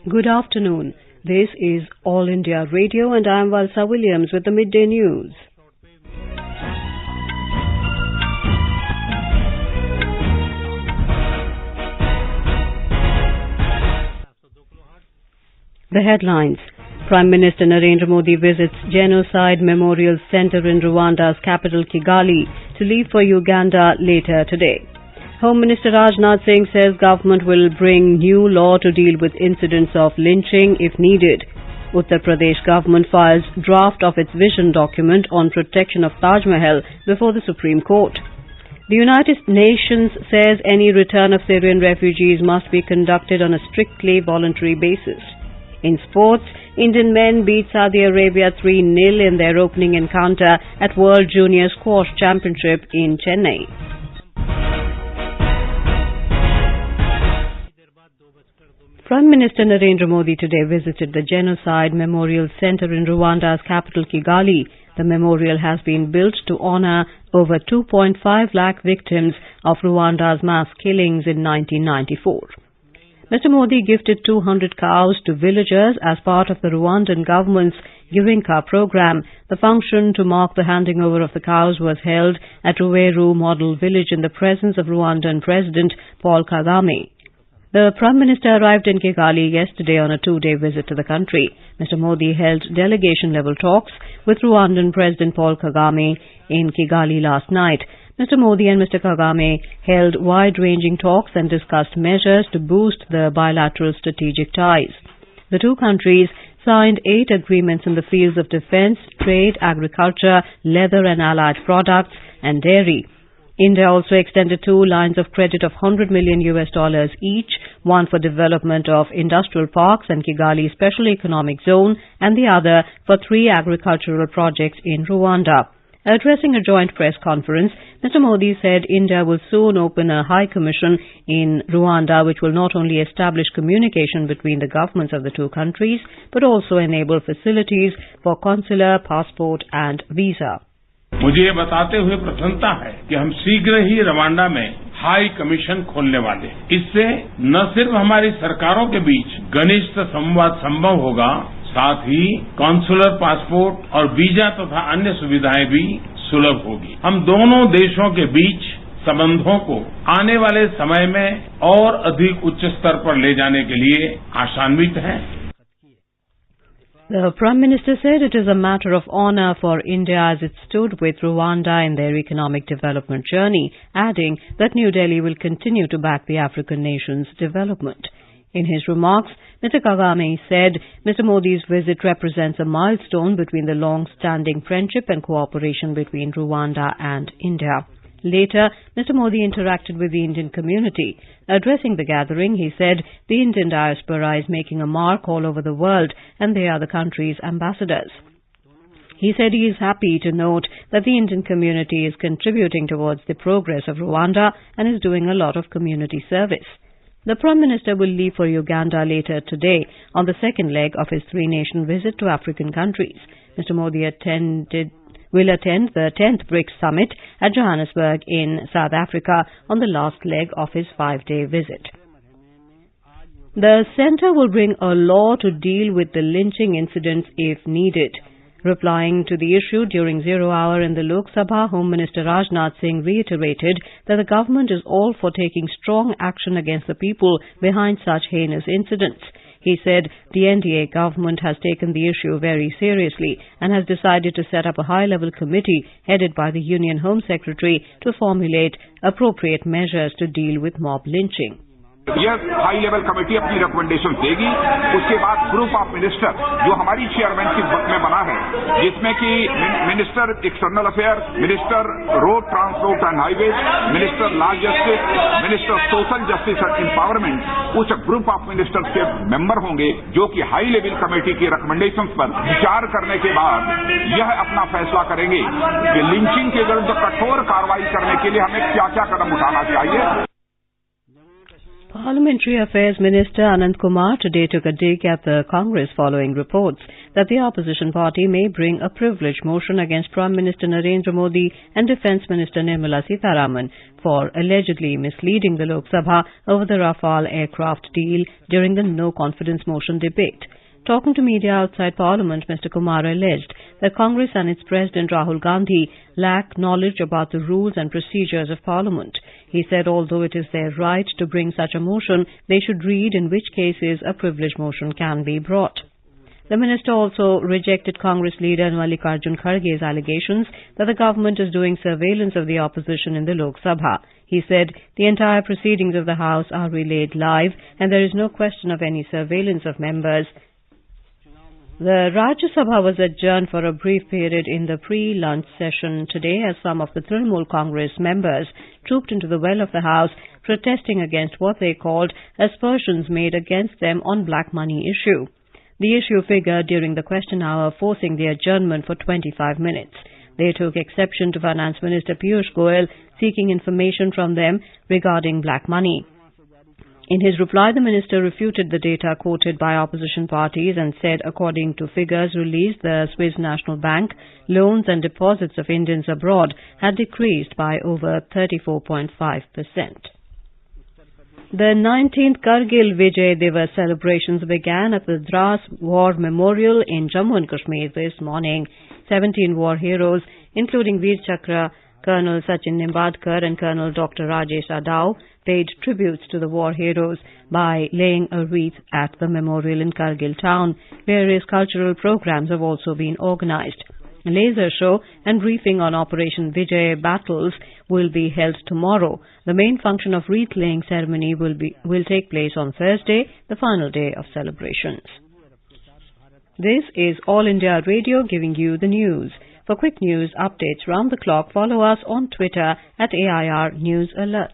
Good afternoon. This is All India Radio and I am Valsa Williams with the Midday News. The headlines. Prime Minister Narendra Modi visits Genocide Memorial Centre in Rwanda's capital Kigali to leave for Uganda later today. Home Minister Rajnath Singh says government will bring new law to deal with incidents of lynching if needed. Uttar Pradesh government files draft of its vision document on protection of Taj Mahal before the Supreme Court. The United Nations says any return of Syrian refugees must be conducted on a strictly voluntary basis. In sports, Indian men beat Saudi Arabia 3-0 in their opening encounter at World Junior Squash Championship in Chennai. Prime Minister Narendra Modi today visited the Genocide Memorial Centre in Rwanda's capital Kigali. The memorial has been built to honour over 2.5 lakh victims of Rwanda's mass killings in 1994. Mr. Modi gifted 200 cows to villagers as part of the Rwandan government's Giving Cow program. The function to mark the handing over of the cows was held at Ruweru Model Village in the presence of Rwandan President Paul Kagame. The Prime Minister arrived in Kigali yesterday on a two-day visit to the country. Mr. Modi held delegation-level talks with Rwandan President Paul Kagame in Kigali last night. Mr. Modi and Mr. Kagame held wide-ranging talks and discussed measures to boost the bilateral strategic ties. The two countries signed 8 agreements in the fields of defense, trade, agriculture, leather and allied products, and dairy. India also extended 2 lines of credit of $100 million each, one for development of industrial parks and Kigali Special Economic Zone, and the other for 3 agricultural projects in Rwanda. Addressing a joint press conference, Mr. Modi said India will soon open a High Commission in Rwanda which will not only establish communication between the governments of the two countries but also enable facilities for consular, passport and visa. मुझे ये बताते हुए प्रसन्नता है कि हम शीघ्र ही Rwanda में हाई कमीशन खोलने वाले हैं। इससे न सिर्फ हमारी सरकारों के बीच घनिष्ठ संवाद संभव होगा, साथ ही कॉन्सुलर पासपोर्ट और वीजा तथा अन्य सुविधाएं भी सुलभ होगी। हम दोनों देशों के बीच संबंधों को आने वाले समय में और अधिक उच्च स्तर पर ले जाने के लिए आशान्वित हैं। The Prime Minister said it is a matter of honour for India as it stood with Rwanda in their economic development journey, adding that New Delhi will continue to back the African nation's development. In his remarks, Mr. Kagame said Mr. Modi's visit represents a milestone between the long-standing friendship and cooperation between Rwanda and India. Later, Mr. Modi interacted with the Indian community. Addressing the gathering, he said the Indian diaspora is making a mark all over the world and they are the country's ambassadors. He said he is happy to note that the Indian community is contributing towards the progress of Rwanda and is doing a lot of community service. The Prime Minister will leave for Uganda later today on the second leg of his 3-nation visit to African countries. Mr. Modi will attend the 10th BRICS Summit at Johannesburg in South Africa on the last leg of his 5-day visit. The centre will bring a law to deal with the lynching incidents if needed. Replying to the issue during 0 hour in the Lok Sabha, Home Minister Rajnath Singh reiterated that the government is all for taking strong action against the people behind such heinous incidents. He said the NDA government has taken the issue very seriously and has decided to set up a high-level committee headed by the Union Home Secretary to formulate appropriate measures to deal with mob lynching. यह high level committee अपनी recommendation देगी। उसके बाद group of minister जो हमारी chairmanship में बना है, जिसमें कि minister external affair, minister road transport and highways, minister law justice, minister social justice and empowerment, उस ग्रुप ऑफ मिनिस्टर्स के मेंबर होंगे जो कि हाई लेवल कमेटी की रिकमेंडेशन पर विचार करने के बाद यह अपना फैसला करेंगे कि लिंचिंग के विरुद्ध कठोर कार्रवाई करने के लिए हमें क्या क्या कदम उठाना चाहिए। Parliamentary Affairs Minister Anand Kumar today took a dig at the Congress following reports that the opposition party may bring a privilege motion against Prime Minister Narendra Modi and Defence Minister Nirmala Sitharaman for allegedly misleading the Lok Sabha over the Rafale aircraft deal during the no-confidence motion debate. Talking to media outside Parliament, Mr. Kumar alleged that Congress and its President Rahul Gandhi lack knowledge about the rules and procedures of Parliament. He said although it is their right to bring such a motion, they should read in which cases a privilege motion can be brought. The minister also rejected Congress leader Mallikarjun Kharge's allegations that the government is doing surveillance of the opposition in the Lok Sabha. He said the entire proceedings of the House are relayed live and there is no question of any surveillance of members. The Rajya Sabha was adjourned for a brief period in the pre-lunch session today as some of the Trinamool Congress members trooped into the well of the House protesting against what they called aspersions made against them on black money issue. The issue figured during the question hour, forcing the adjournment for 25 minutes. They took exception to Finance Minister Piyush Goyal seeking information from them regarding black money. In his reply, the minister refuted the data quoted by opposition parties and said, according to figures released, the Swiss National Bank, loans and deposits of Indians abroad had decreased by over 34.5%. The 19th Kargil Vijay Divas celebrations began at the Dras War Memorial in Jammu and Kashmir this morning. 17 war heroes, including Veer Chakra, Colonel Sachin Nimbadkar and Colonel Dr. Rajesh Adao, paid tributes to the war heroes by laying a wreath at the memorial in Kargil town. Various cultural programs have also been organized. A laser show and briefing on Operation Vijay battles will be held tomorrow. The main function of wreath-laying ceremony will take place on Thursday, the final day of celebrations. This is All India Radio giving you the news. For quick news updates round the clock, follow us on Twitter at AIR News Alerts.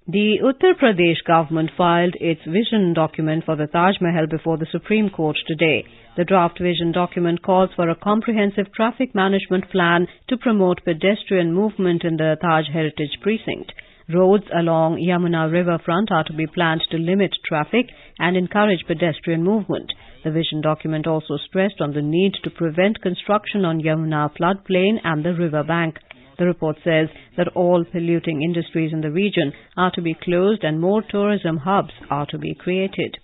The Uttar Pradesh government filed its vision document for the Taj Mahal before the Supreme Court today. The draft vision document calls for a comprehensive traffic management plan to promote pedestrian movement in the Taj Heritage Precinct. Roads along Yamuna riverfront are to be planned to limit traffic and encourage pedestrian movement. The vision document also stressed on the need to prevent construction on Yamuna floodplain and the river bank. The report says that all polluting industries in the region are to be closed and more tourism hubs are to be created.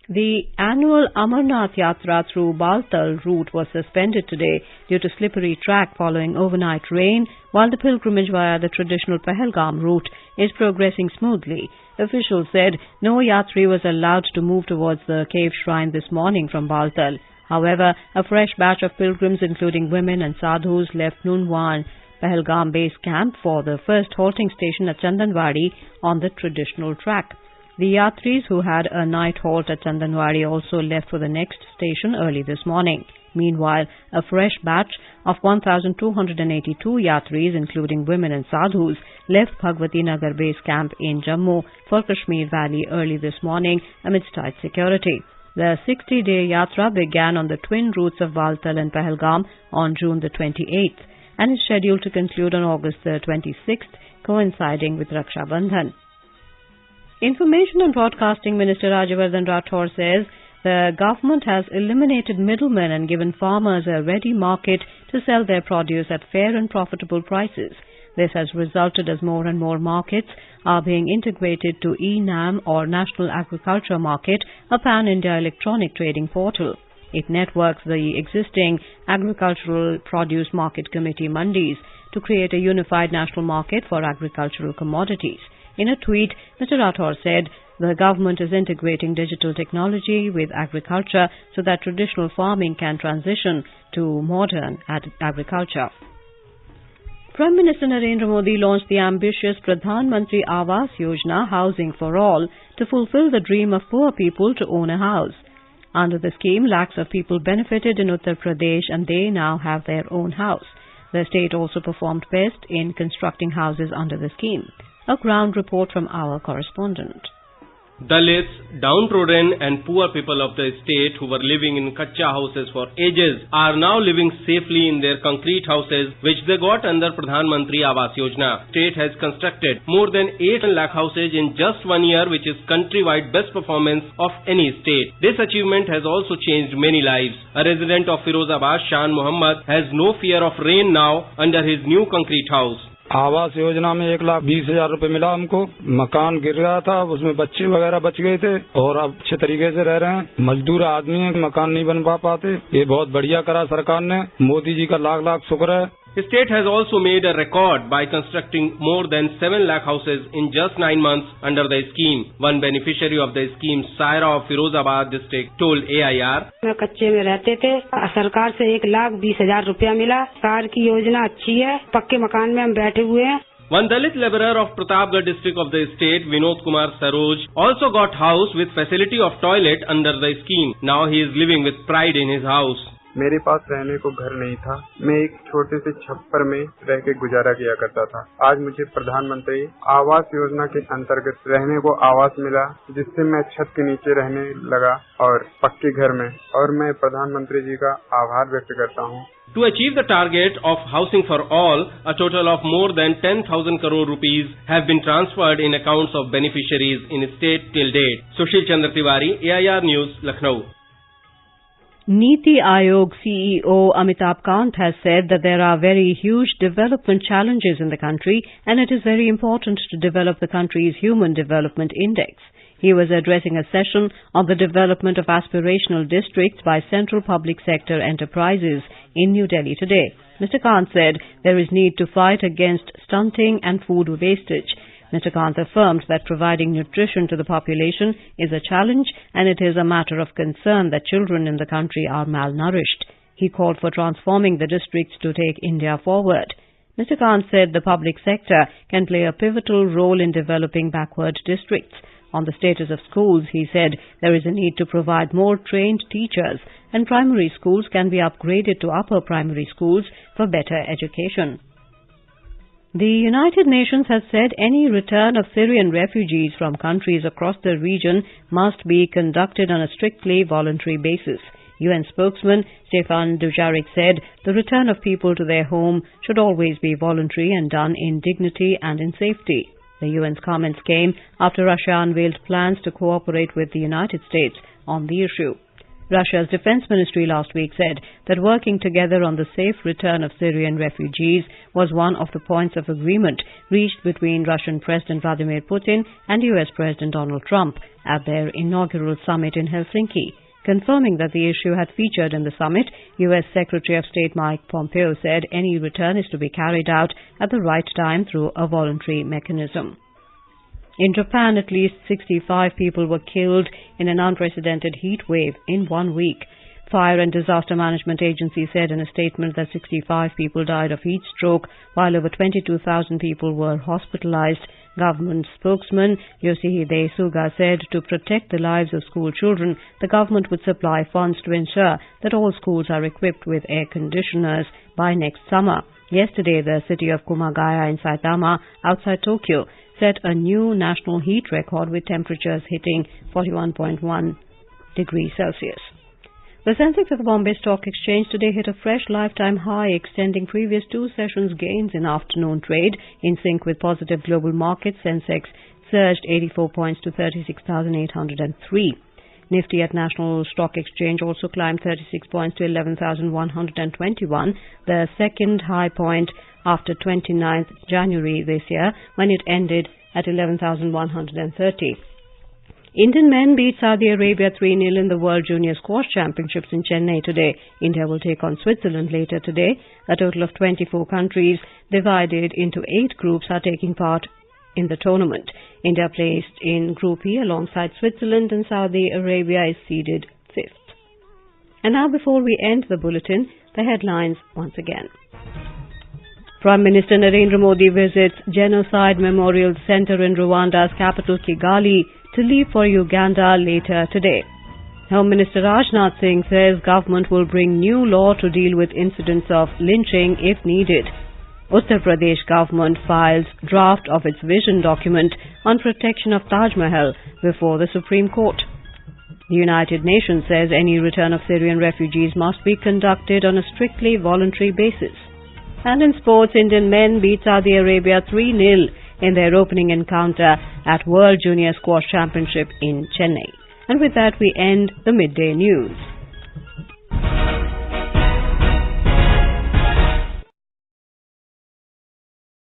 The annual Amarnath Yatra through Baltal route was suspended today due to slippery track following overnight rain, while the pilgrimage via the traditional Pahalgam route is progressing smoothly. Officials said no Yatri was allowed to move towards the cave shrine this morning from Baltal. However, a fresh batch of pilgrims, including women and sadhus, left Nunwan Pahalgam base camp for the first halting station at Chandanwadi on the traditional track. The Yatris who had a night halt at Chandanwadi also left for the next station early this morning. Meanwhile, a fresh batch of 1,282 Yatris, including women and sadhus, left Bhagwati Nagar base camp in Jammu for Kashmir Valley early this morning amidst tight security. The 60-day Yatra began on the twin routes of Baltal and Pahalgam on June the 28th and is scheduled to conclude on August the 26th, coinciding with Raksha Bandhan. Information and Broadcasting Minister Rajyavardhan Rathore says the government has eliminated middlemen and given farmers a ready market to sell their produce at fair and profitable prices. This has resulted as more and more markets are being integrated to eNAM or National Agriculture Market, a pan-India electronic trading portal. It networks the existing Agricultural Produce Market Committee mandis to create a unified national market for agricultural commodities. In a tweet, Mr. Rathore said the government is integrating digital technology with agriculture so that traditional farming can transition to modern agriculture. Prime Minister Narendra Modi launched the ambitious Pradhan Mantri Awas Yojana Housing for All to fulfill the dream of poor people to own a house. Under the scheme, lakhs of people benefited in Uttar Pradesh and they now have their own house. The state also performed best in constructing houses under the scheme. A ground report from our correspondent. Dalits, downtrodden and poor people of the state who were living in kacha houses for ages are now living safely in their concrete houses which they got under Pradhan Mantri Awas Yojana. State has constructed more than 8 lakh houses in just 1 year, which is countrywide best performance of any state. This achievement has also changed many lives. A resident of Firozabad, Shan Muhammad, has no fear of rain now under his new concrete house. Awas Yojana में 1,20,000 रुपए मिला हमको। मकान गिर गया था, उसमें बच्चे वगैरह बच गए थे और अब अच्छे तरीके से रह रहे हैं। मजदूर आदमी हैं, मकान नहीं बन पाते। ये बहुत बढ़िया करा सरकार ने। मोदी जी का लाख लाख शुक्र है। The state has also made a record by constructing more than 7 lakh houses in just 9 months under the scheme. One beneficiary of the scheme, Saira of Firozabad district, told AIR, मैं कच्चे में रहते थे, सरकार से 1,20,000 रुपया मिला। सरकार की योजना अच्छी है, पक्के मकान में हम बैठे हुए हैं। One Dalit laborer of Pratapgarh district of the state, Vinod Kumar Saroj, also got house with facility of toilet under the scheme. Now he is living with pride in his house. मेरे पास रहने को घर नहीं था। मैं एक छोटे से छप्पर में रह के गुजारा किया करता था। आज मुझे प्रधानमंत्री आवास योजना के अंतर्गत रहने को आवास मिला, जिससे मैं छत के नीचे रहने लगा और पक्के घर में, और मैं प्रधानमंत्री जी का आभार व्यक्त करता हूँ। To achieve the target of housing for all, a total of more than 10,000 crore rupees have been transferred in accounts of beneficiaries in state till date. Sushil Chandra Tiwari, AIR News, Lucknow. Niti Aayog CEO Amitabh Kant has said that there are very huge development challenges in the country and it is very important to develop the country's Human Development Index. He was addressing a session on the development of aspirational districts by central public sector enterprises in New Delhi today. Mr. Kant said there is need to fight against stunting and food wastage. Mr. Kant affirmed that providing nutrition to the population is a challenge and it is a matter of concern that children in the country are malnourished. He called for transforming the districts to take India forward. Mr. Kant said the public sector can play a pivotal role in developing backward districts. On the status of schools, he said there is a need to provide more trained teachers and primary schools can be upgraded to upper primary schools for better education. The United Nations has said any return of Syrian refugees from countries across the region must be conducted on a strictly voluntary basis. UN spokesman Stefan Dujarric said the return of people to their home should always be voluntary and done in dignity and in safety. The UN's comments came after Russia unveiled plans to cooperate with the United States on the issue. Russia's defense ministry last week said that working together on the safe return of Syrian refugees was one of the points of agreement reached between Russian President Vladimir Putin and US President Donald Trump at their inaugural summit in Helsinki. Confirming that the issue had featured in the summit, US Secretary of State Mike Pompeo said any return is to be carried out at the right time through a voluntary mechanism. In Japan, at least 65 people were killed in an unprecedented heat wave in 1 week. Fire and Disaster Management Agency said in a statement that 65 people died of heat stroke, while over 22,000 people were hospitalized. Government spokesman Yoshihide Suga said to protect the lives of school children, the government would supply funds to ensure that all schools are equipped with air conditioners by next summer. Yesterday, the city of Kumagaya in Saitama, outside Tokyo, set a new national heat record with temperatures hitting 41.1 degrees Celsius. The Sensex at the Bombay Stock Exchange today hit a fresh lifetime high, extending previous 2 sessions' gains in afternoon trade. In sync with positive global markets, Sensex surged 84 points to 36,803. Nifty at National Stock Exchange also climbed 36 points to 11,121, the second high point after 29th January this year, when it ended at 11,130. Indian men beat Saudi Arabia 3-0 in the World Junior Squash Championships in Chennai today. India will take on Switzerland later today. A total of 24 countries divided into 8 groups are taking part in the tournament. India placed in Group E alongside Switzerland, and Saudi Arabia is seeded 5th. And now, before we end the bulletin, the headlines once again. Prime Minister Narendra Modi visits Genocide Memorial Centre in Rwanda's capital Kigali to leave for Uganda later today. Home Minister Rajnath Singh says government will bring new law to deal with incidents of lynching if needed. Uttar Pradesh government files draft of its vision document on protection of Taj Mahal before the Supreme Court. The United Nations says any return of Syrian refugees must be conducted on a strictly voluntary basis. And in sports, Indian men beat Saudi Arabia 3-0 in their opening encounter at World Junior Squash Championship in Chennai. And with that, we end the Midday News.